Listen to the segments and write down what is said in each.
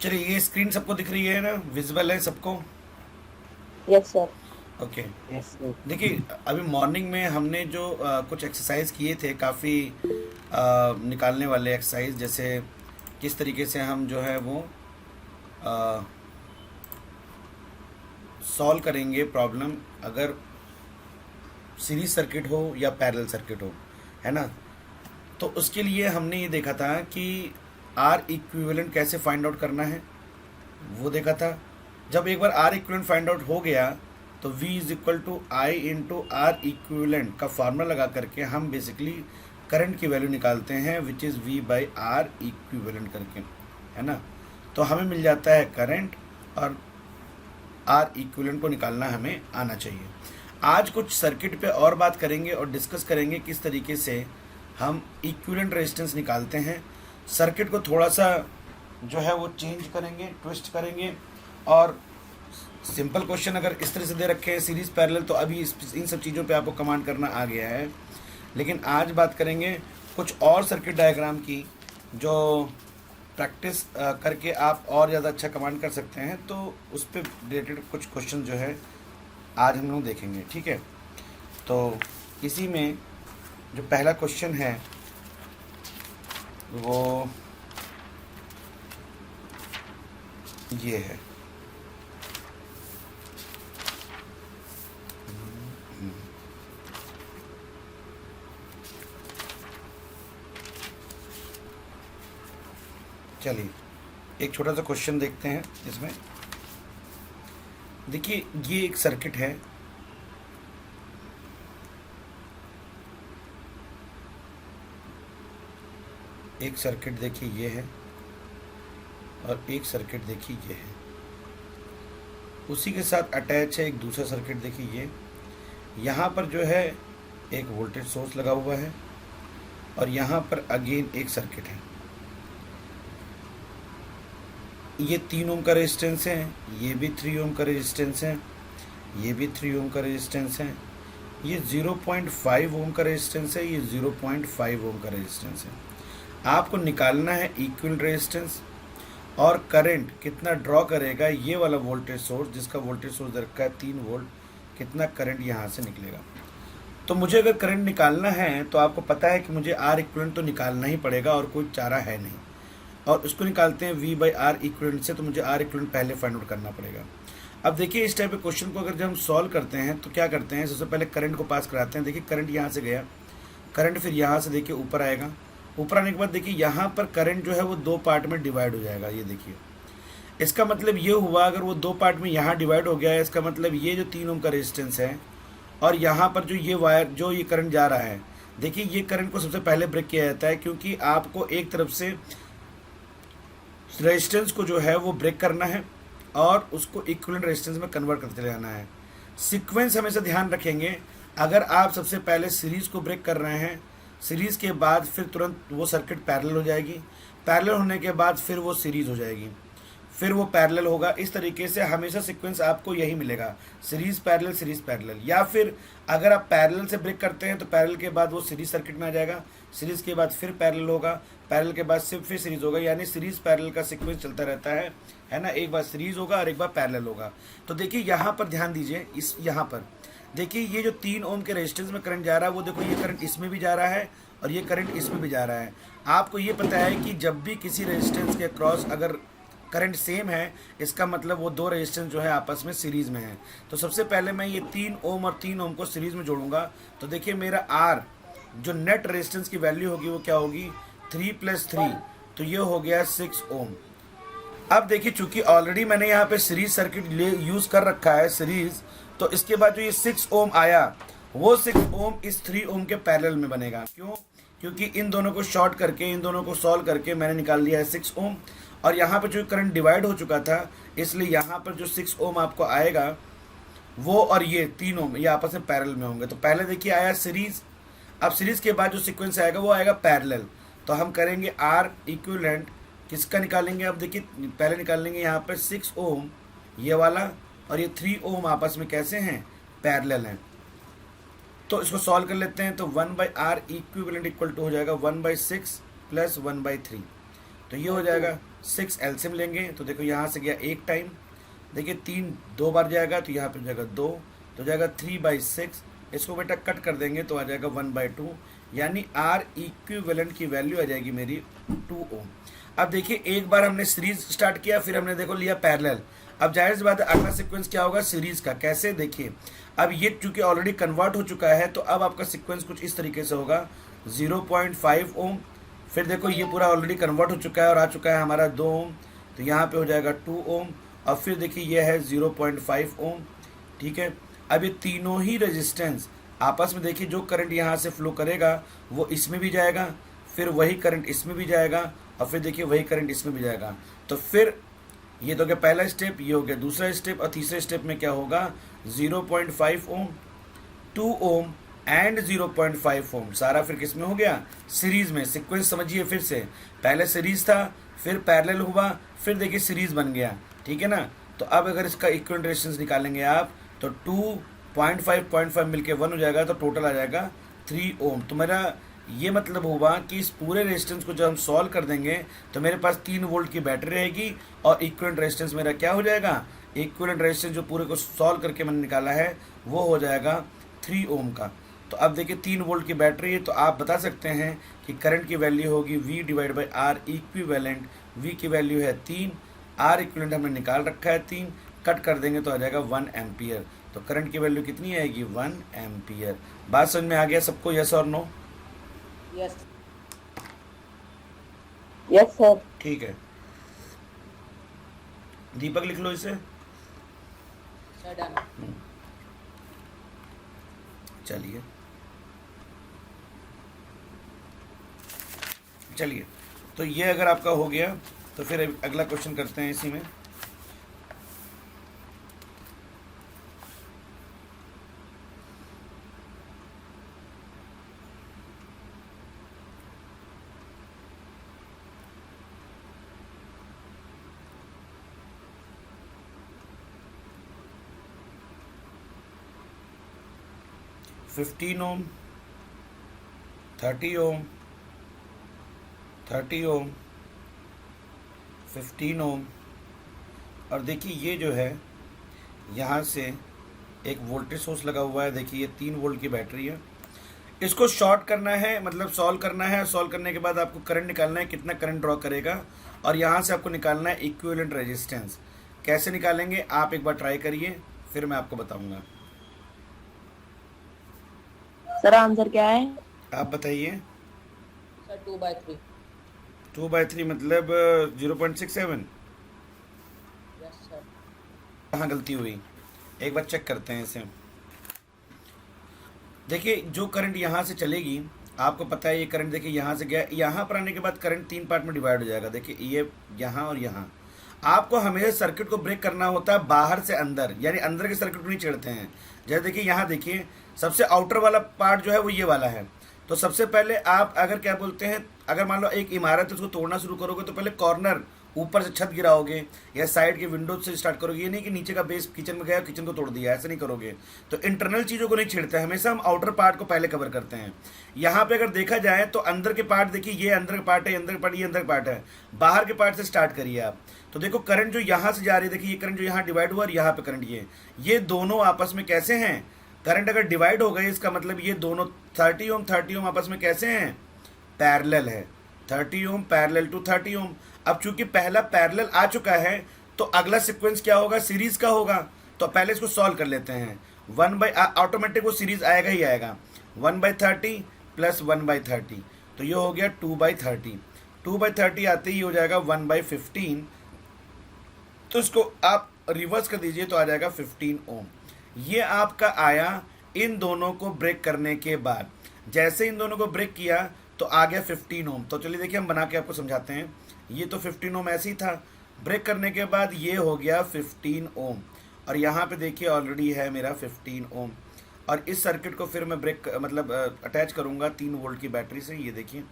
चलिए, ये स्क्रीन सबको दिख रही है ना, विजिबल है सबको? Yes sir. ओके। यस। देखिए, अभी मॉर्निंग में हमने जो कुछ एक्सरसाइज किए थे, काफ़ी निकालने वाले एक्सरसाइज, जैसे किस तरीके से हम जो है वो सॉल्व करेंगे प्रॉब्लम, अगर सीरीज सर्किट हो या पैरेलल सर्किट हो, है ना। तो उसके लिए हमने ये देखा था कि आर इक्विवेलेंट कैसे फाइंड आउट करना है, वो देखा था। जब एक बार आर इक्विवेलेंट फाइंड आउट हो गया तो V is equal to I into R equivalent का फार्मूला लगा करके हम बेसिकली करंट की वैल्यू निकालते हैं, which is V by R equivalent करके, है ना। तो हमें मिल जाता है करंट, और आर इक्विवेलेंट को निकालना हमें आना चाहिए। आज कुछ सर्किट पे और बात करेंगे और डिस्कस करेंगे किस तरीके से हम इक्विवेलेंट रेजिस्टेंस निकालते हैं। सर्किट को थोड़ा सा जो है वो चेंज करेंगे, ट्विस्ट करेंगे, और सिंपल क्वेश्चन अगर इस तरह से दे रखे हैं सीरीज पैरेलल, तो अभी इन सब चीज़ों पे आपको कमांड करना आ गया है। लेकिन आज बात करेंगे कुछ और सर्किट डायग्राम की, जो प्रैक्टिस करके आप और ज़्यादा अच्छा कमांड कर सकते हैं। तो उस पर रिलेटेड कुछ क्वेश्चन जो है आज हम लोग देखेंगे, ठीक है। तो इसी में जो पहला क्वेश्चन है वो ये है। चलिए, एक छोटा सा क्वेश्चन देखते हैं इसमें। देखिए, ये एक सर्किट है, एक सर्किट देखिए ये है, और एक सर्किट देखिए ये है। उसी के साथ अटैच है एक दूसरा सर्किट, देखिए ये। यहाँ पर जो है एक वोल्टेज सोर्स लगा हुआ है, और यहाँ पर अगेन एक सर्किट है। ये 3 ओम का रेजिस्टेंस है, ये भी 3 ओम का रेजिस्टेंस है, ये भी 3 ओम का रेजिस्टेंस है, ये 0.5 ओम का रेजिस्टेंस है, ये 0.5 ओम का रेजिस्टेंस है। आपको निकालना है इक्विवेलेंट रेजिस्टेंस, और करंट कितना ड्रॉ करेगा ये वाला वोल्टेज सोर्स, जिसका वोल्टेज सोर्स रखा है 3 वोल्ट, कितना करंट यहाँ से निकलेगा। तो मुझे अगर करंट निकालना है तो आपको पता है कि मुझे आर इक्विवेलेंट तो निकालना ही पड़ेगा, और कोई चारा है नहीं। और उसको निकालते हैं V बाई आर इक्विवेलेंट से, तो मुझे आर इक्विवेलेंट पहले फाइंड आउट करना पड़ेगा। अब देखिए, इस टाइप के क्वेश्चन को अगर जब हम सॉल्व करते हैं तो क्या करते हैं, सबसे पहले करंट को पास कराते हैं। देखिए, करंट यहाँ से गया, करंट फिर यहाँ से देखिए ऊपर आएगा, ऊपर आने के बाद देखिए यहाँ पर करंट जो है वो 2 पार्ट में डिवाइड हो जाएगा। ये देखिए, इसका मतलब ये हुआ, अगर वो 2 पार्ट में यहाँ डिवाइड हो गया है, इसका मतलब ये जो 3 ओम का रेजिस्टेंस है, और यहाँ पर जो ये वायर, जो ये करंट जा रहा है, देखिए ये करंट को सबसे पहले ब्रेक किया जाता है, क्योंकि आपको एक तरफ से रेजिस्टेंस को जो है वो ब्रेक करना है और उसको इक्विवेलेंट रेजिस्टेंस में कन्वर्ट करते चले जाना है। सीक्वेंस हमेशा ध्यान रखेंगे, अगर आप सबसे पहले सीरीज़ को ब्रेक कर रहे हैं, सीरीज़ के बाद फिर तुरंत वो सर्किट पैरेलल हो जाएगी, पैरेलल होने के बाद फिर वो सीरीज़ हो जाएगी, फिर वो पैरेलल होगा। इस तरीके से हमेशा सीक्वेंस आपको यही मिलेगा, सीरीज़ पैरेलल सीरीज़ पैरेलल। या फिर अगर आप पैरेलल से ब्रेक करते हैं तो पैरेलल के बाद वो सीरीज़ सर्किट में आ जाएगा, सीरीज़ के बाद फिर पैरेलल होगा, पैरेलल के बाद सिर्फ फिर सीरीज़ होगा, यानी सीरीज़ पैरेलल का सीक्वेंस चलता रहता है ना। एक बार सीरीज़ होगा और एक बार पैरेलल होगा। तो देखिए यहाँ पर ध्यान दीजिए, इस यहाँ पर देखिए, ये जो 3 ओम के रेजिस्टेंस में करंट जा रहा है, वो देखो ये करंट इसमें भी जा रहा है और ये करंट इसमें भी जा रहा है। आपको ये पता है कि जब भी किसी रेजिस्टेंस के क्रॉस अगर करंट सेम है, इसका मतलब वो 2 रेजिस्टेंस जो है आपस में सीरीज़ में है। तो सबसे पहले मैं ये 3 ओम और 3 ओम को सीरीज़ में जोड़ूंगा, तो देखिए मेरा आर जो नेट रेजिस्टेंस की वैल्यू होगी वो क्या होगी, 3 + 3, तो ये हो गया 6 ओम। अब देखिए, चूंकि ऑलरेडी मैंने यहाँ पे सीरीज सर्किट यूज़ कर रखा है सीरीज़, तो इसके बाद जो ये 6 ओम आया, वो 6 ओम इस 3 ओम के पैरेलल में बनेगा। क्यों? क्योंकि इन दोनों को शॉर्ट करके, इन दोनों को सॉल्व करके मैंने निकाल लिया है 6 ओम, और यहाँ पर जो करंट डिवाइड हो चुका था, इसलिए यहाँ पर जो 6 ओम आपको आएगा वो और ये 3 ओम ये आपस में पैरेलल में होंगे। तो पहले देखिए आया सीरीज़, अब सीरीज़ के बाद जो सीक्वेंस आएगा वो आएगा पैरेलल। तो हम करेंगे आर इक्विवेलेंट किसका निकालेंगे, अब देखिए पहले निकालेंगे यहाँ पर 6 ओम ये वाला, और ये 3 ओम आपस में कैसे हैं, पैरेलल हैं। तो इसको सॉल्व कर लेते हैं। तो 1 by R equivalent equal to हो जाएगा 1/6 + 1/3। तो ये हो जाएगा 6 एलसीएम लेंगे तो देखो यहाँ से गया एक टाइम, देखिए 3 2 बार जाएगा तो यहाँ पे हो जाएगा 2, तो जाएगा 3/6। इसको बेटा कट कर देंगे तो आ जाएगा 1/2, यानी आर इक्विवेलेंट की वैल्यू आ जाएगी मेरी 2 ओम। अब देखिए एक बार हमने सीरीज स्टार्ट किया, फिर हमने देखो लिया पैरेलल। अब जाहिर सी बात है अगला सीक्वेंस क्या होगा सीरीज का, कैसे देखिए अब ये चूंकि ऑलरेडी कन्वर्ट हो चुका है तो अब आपका सीक्वेंस कुछ इस तरीके से होगा 0.5 ओम, फिर देखो ये पूरा ऑलरेडी कन्वर्ट हो चुका है और आ चुका है हमारा 2 ओम, तो यहाँ पे हो जाएगा 2 ओम, और फिर देखिए ये है 0.5 ओम। ठीक है, अब ये तीनों ही रेजिस्टेंस आपस में देखिए जो करंट यहाँ से फ्लो करेगा वो इसमें भी जाएगा, फिर वही करंट इसमें भी जाएगा, और फिर देखिए वही करंट इसमें भी जाएगा। तो फिर ये तो क्या पहला स्टेप, ये हो गया दूसरा स्टेप, और तीसरे स्टेप में क्या होगा 0.5 ओम, 2 ओम एंड 0.5 ओम, सारा फिर किस में हो गया सीरीज में। सीक्वेंस समझिए फिर से, पहले सीरीज था, फिर पैरेलल हुआ, फिर देखिए सीरीज बन गया। ठीक है ना, तो अब अगर इसका इक्विवेलेंट रेजिस्टेंस निकालेंगे आप तो 2.5 मिलके 1 हो जाएगा, तो टोटल आ जाएगा 3 ओम। तो मेरा ये मतलब होगा कि इस पूरे रेजिस्टेंस को जब हम सॉल्व कर देंगे तो मेरे पास 3 वोल्ट की बैटरी रहेगी, और इक्विवेलेंट रेजिस्टेंस मेरा क्या हो जाएगा, इक्विवेलेंट रेजिस्टेंस जो पूरे को सॉल्व करके मैंने निकाला है वो हो जाएगा 3 ओम का। तो अब देखिए 3 वोल्ट की बैटरी है, तो आप बता सकते हैं कि करंट की वैल्यू होगी V/R इक्विवेलेंट। V की वैल्यू है 3, R इक्विवेलेंट हमने निकाल रखा है 3, कट कर देंगे तो आ जाएगा 1 एम्पियर। तो करंट की वैल्यू कितनी आएगी 1 एम्पियर। बात समझ में आ गया सबको, यस और नो? Yes yes sir. ठीक है, दीपक लिख लो इसे। चलिए चलिए, तो ये अगर आपका हो गया तो फिर अगला क्वेश्चन करते हैं इसी में। फिफ्टीन ओम, 30 ओम, 30 ओम, 15 ओम, और देखिए ये जो है यहाँ से एक वोल्टेज सोर्स लगा हुआ है। देखिए ये 3 वोल्ट की बैटरी है, इसको शॉर्ट करना है, मतलब सॉल्व करना है। सॉल्व करने के बाद आपको करंट निकालना है, कितना करंट ड्रॉ करेगा, और यहाँ से आपको निकालना है इक्विवेलेंट रेजिस्टेंस। कैसे निकालेंगे आप एक बार ट्राई करिए, फिर मैं आपको बताऊंगा। सर आंसर क्या है? आप बताइए। सर 2/3। 2/3 मतलब 0.67। Yes sir. कहाँ गलती हुई, एक बार चेक करते हैं इसे। देखिए जो करंट यहाँ से चलेगी, आपको पता है ये करंट देखिए यहाँ से गया, यहाँ पर आने के बाद करंट 3 पार्ट में डिवाइड हो जाएगा। देखिए ये यहाँ और यहाँ। आपको हमेशा सर्किट को ब्रेक करना होता है बाहर से अंदर, यानी अंदर के सर्किट को नहीं छेड़ते हैं। जैसे देखिए यहाँ देखिए सबसे आउटर वाला पार्ट जो है वो ये वाला है। तो सबसे पहले आप अगर क्या बोलते हैं, अगर मान लो एक इमारत है उसको तोड़ना शुरू करोगे तो पहले कॉर्नर ऊपर से छत गिराओगे या साइड के विंडो से स्टार्ट करोगे। ये नहीं कि नीचे का बेस किचन में गया किचन को तोड़ दिया, ऐसे नहीं करोगे। तो इंटरनल चीज़ों को नहीं छेड़ते हैं, हमेशा हम आउटर पार्ट को पहले कवर करते हैं। यहाँ पे अगर देखा जाए तो अंदर के पार्ट देखिए, ये अंदर का पार्ट है, अंदर का पार्ट, ये अंदर का पार्ट है। बाहर के पार्ट से स्टार्ट करिए आप। तो देखो करंट जो यहाँ से जा रही है, देखिए ये करंट जो यहाँ डिवाइड हुआ और यहाँ पे करंट ये दोनों आपस में कैसे हैं, करंट अगर डिवाइड हो गए इसका मतलब ये दोनों 30 ओम 30 ओम आपस में कैसे हैं, पैरेलल है। 30 ओम पैरेलल टू 30 ओम। अब चूंकि पहला पैरेलल आ चुका है तो अगला सीक्वेंस क्या होगा, सीरीज का होगा। तो पहले इसको सॉल्व कर लेते हैं। 1 ऑटोमेटिक वो सीरीज आएगा ही आएगा, 1/30 प्लस 1/30, तो ये हो गया 2/30। 2/30 आते ही हो जाएगा 1/15। तो इसको आप रिवर्स कर दीजिए तो आ जाएगा 15 ओम। ये आपका आया इन दोनों को ब्रेक करने के बाद। जैसे इन दोनों को ब्रेक किया तो आ गया 15 ओम। तो चलिए देखिए हम बना के आपको समझाते हैं। ये तो 15 ओम ऐसे ही था, ब्रेक करने के बाद ये हो गया 15 ओम, और यहाँ पे देखिए ऑलरेडी है मेरा 15 ओम। और इस सर्किट को फिर मैं ब्रेक मतलब अटैच करूँगा 3 वोल्ट की बैटरी से। ये देखिए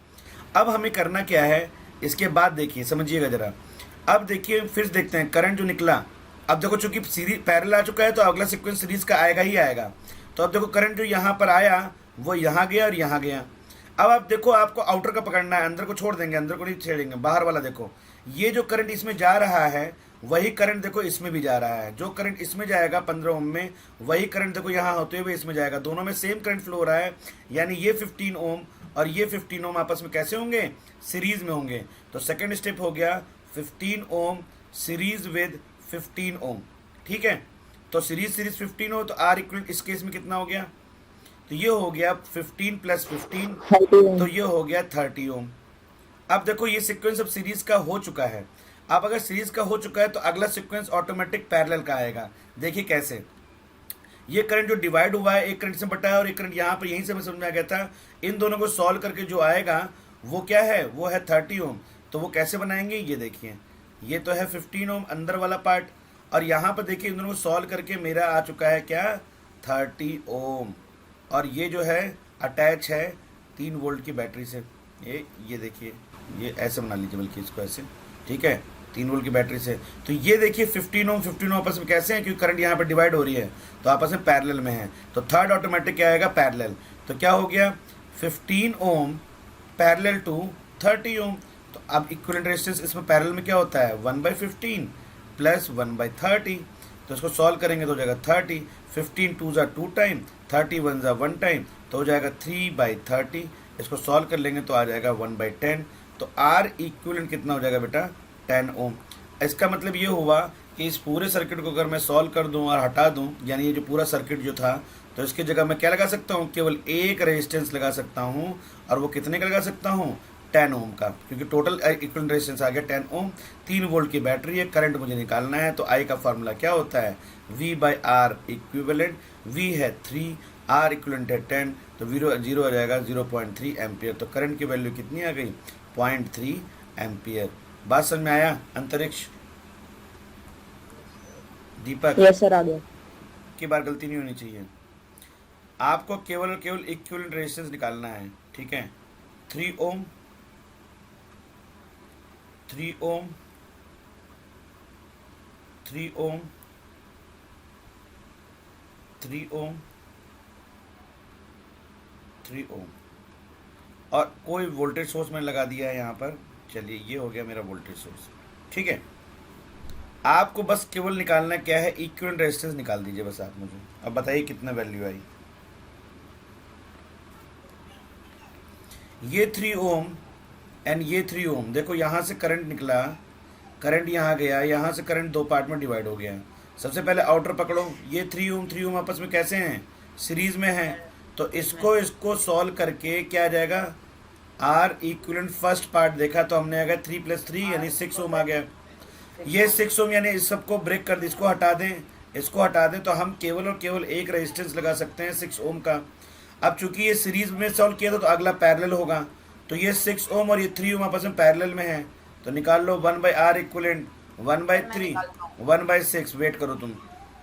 अब हमें करना क्या है, इसके बाद देखिए समझिएगा ज़रा। अब देखिए फिर देखते हैं करंट जो निकला। अब देखो चूंकि सीरीज पैरेलल आ चुका है तो अगला सीक्वेंस सीरीज का आएगा ही आएगा। तो अब देखो करंट जो यहाँ पर आया वो यहाँ गया और यहाँ गया। अब आप देखो, आपको आउटर का पकड़ना है, अंदर को छोड़ देंगे, अंदर को नहीं छेड़ेंगे, बाहर वाला देखो। ये जो करंट इसमें जा रहा है वही करंट देखो इसमें भी जा रहा है। जो करंट इसमें जाएगा 15 ओम में, वही करंट देखो यहाँ होते हुए इसमें जाएगा। दोनों में सेम करंट फ्लो हो रहा है, यानी ये 15 ओम और ये 15 ओम आपस में कैसे होंगे? सीरीज में होंगे। तो सेकंड स्टेप हो गया 15 ओम सीरीज विद 15 ओम। ठीक है, तो सीरीज 15 हो तो आर इक्वलेंट इस केस में कितना हो गया? तो ये हो गया 15 प्लस 15, तो ये हो गया 30 ओम। अब देखो ये सीक्वेंस अब सीरीज का हो चुका है। अब अगर सीरीज का हो चुका है तो अगला सीक्वेंस ऑटोमेटिक पैरेलल का आएगा। देखिए कैसे, ये करंट जो डिवाइड हुआ है, एक करंट से बटा है और एक करंट यहाँ पर, यहीं से हमें समझ में आ गया था। इन दोनों को सॉल्व करके जो आएगा वो क्या है? वो है 30 ओम। तो वो कैसे बनाएंगे? ये देखिए, ये तो है 15 ओम अंदर वाला पार्ट, और यहाँ पर देखिए इन दोनों को सॉल्व करके मेरा आ चुका है क्या? 30 ओम। और ये जो है अटैच है 3 वोल्ट की बैटरी से। ये देखिए, ये ऐसे बना लीजिए, बल्कि इसको ऐसे, ठीक है, 3 वोल्ट की बैटरी से। तो ये देखिए 15 ओम आपस में कैसे हैं? क्योंकि करंट यहाँ पर डिवाइड हो रही है तो आपस में पैरेलल में है। तो थर्ड ऑटोमेटिक क्या आएगा? पैरेलल। तो क्या हो गया? 15 ओम पैरेलल टू 30 ओम। तो अब इक्विवेलेंट रेजिस्टेंस इसमें पैरेलल में क्या होता है? 1/15 प्लस 1/30। तो इसको सॉल्व करेंगे तो हो जाएगा 30, 15 2 ज़ा 2 टाइम, 30 1 ज़ा 1 टाइम, तो हो जाएगा 3/30। इसको सॉल्व कर लेंगे तो आ जाएगा 1/10। तो आर इक्विवेलेंट कितना हो जाएगा बेटा? 10 ओम। इसका मतलब ये हुआ कि इस पूरे सर्किट को अगर मैं सॉल्व कर दूं और हटा दूं, यानी ये जो पूरा सर्किट जो था, तो इसकी जगह मैं क्या लगा सकता हूं? केवल एक रेजिस्टेंस लगा सकता हूं, और वो कितने का लगा सकता हूं? 10 ओम का, क्योंकि टोटल इक्विवेलेंट रेजिस्टेंस आ गया 10 ओम। 3 वोल्ट की बैटरी है, करंट मुझे निकालना है, तो आई का फार्मूला क्या होता है? V/R equivalent. V है 3, R इक्विवेलेंट है 10, तो 0 आ जाएगा 0.3 एम्पियर। तो करंट की वैल्यू कितनी आ गई? 0.3 एम्पियर। बात समझ में आया? अंतरिक्ष दीपक, यस सर, आ गया। की बार गलती नहीं होनी चाहिए। आपको केवल इक्विवेलेंट रेजिस्टेंस निकालना है, ठीक है। 3 ओम, 3 ओम, 3 ओम, 3 ओम, 3 ओम, और कोई वोल्टेज सोर्स मैंने लगा दिया है यहाँ पर। चलिए, ये हो गया मेरा वोल्टेज सोर्स, ठीक है। आपको बस केवल निकालना क्या है? इक्विवेलेंट रेजिस्टेंस निकाल दीजिए बस आप मुझे। अब बताइए कितना वैल्यू आई। ये 3 ओम एंड ये 3 ओम, देखो यहाँ से करंट निकला, करंट यहाँ गया, यहाँ से करंट दो पार्ट में डिवाइड हो गया। सबसे पहले आउटर पकड़ो, ये 3 ओम आपस में कैसे हैं? सीरीज में हैं। तो इसको सॉल्व करके क्या आ जाएगा? आर इक्विवेलेंट फर्स्ट पार्ट देखा तो हमने आ गया 3 + 3 यानी 6 ओम आ गया। ये 6 ओम यानी इस सबको ब्रेक कर दें, इसको हटा दें, इसको हटा दें, तो हम केवल और केवल एक रेजिस्टेंस लगा सकते हैं 6 ओम का। अब चूंकि ये सीरीज में सॉल्व किया था तो अगला पैरेलल होगा, तो ये 6 ओम और ये 3 ओम आपस में पैरेलल में है, तो निकाल लो 1/R इक्विवेलेंट 1/3 1/6। वेट करो तुम,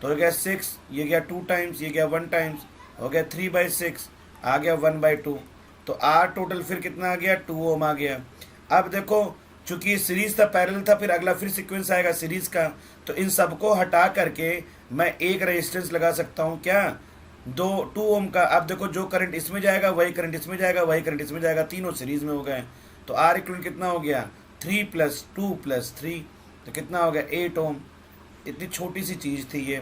तो हो गया 6, ये गया 2 टाइम्स, ये गया 1 टाइम्स, हो गया 3/6, आ गया 1/2। तो आर टोटल फिर कितना आ गया? 2 ओम आ गया। अब देखो, चूंकि सीरीज था, पैरेलल था, फिर अगला फिर सीक्वेंस आएगा सीरीज का, तो इन सबको हटा करके मैं एक रेजिस्टेंस लगा सकता हूँ क्या? 2 ओम का। अब देखो, जो करंट इसमें जाएगा वही करंट इसमें जाएगा, वही करंट इसमें जाएगा, तीनों सीरीज में हो गए। तो आर इक्विवेलेंट कितना हो गया? 3 + 2 + 3, तो कितना हो गया? 8 ओम। इतनी छोटी सी चीज़ थी ये।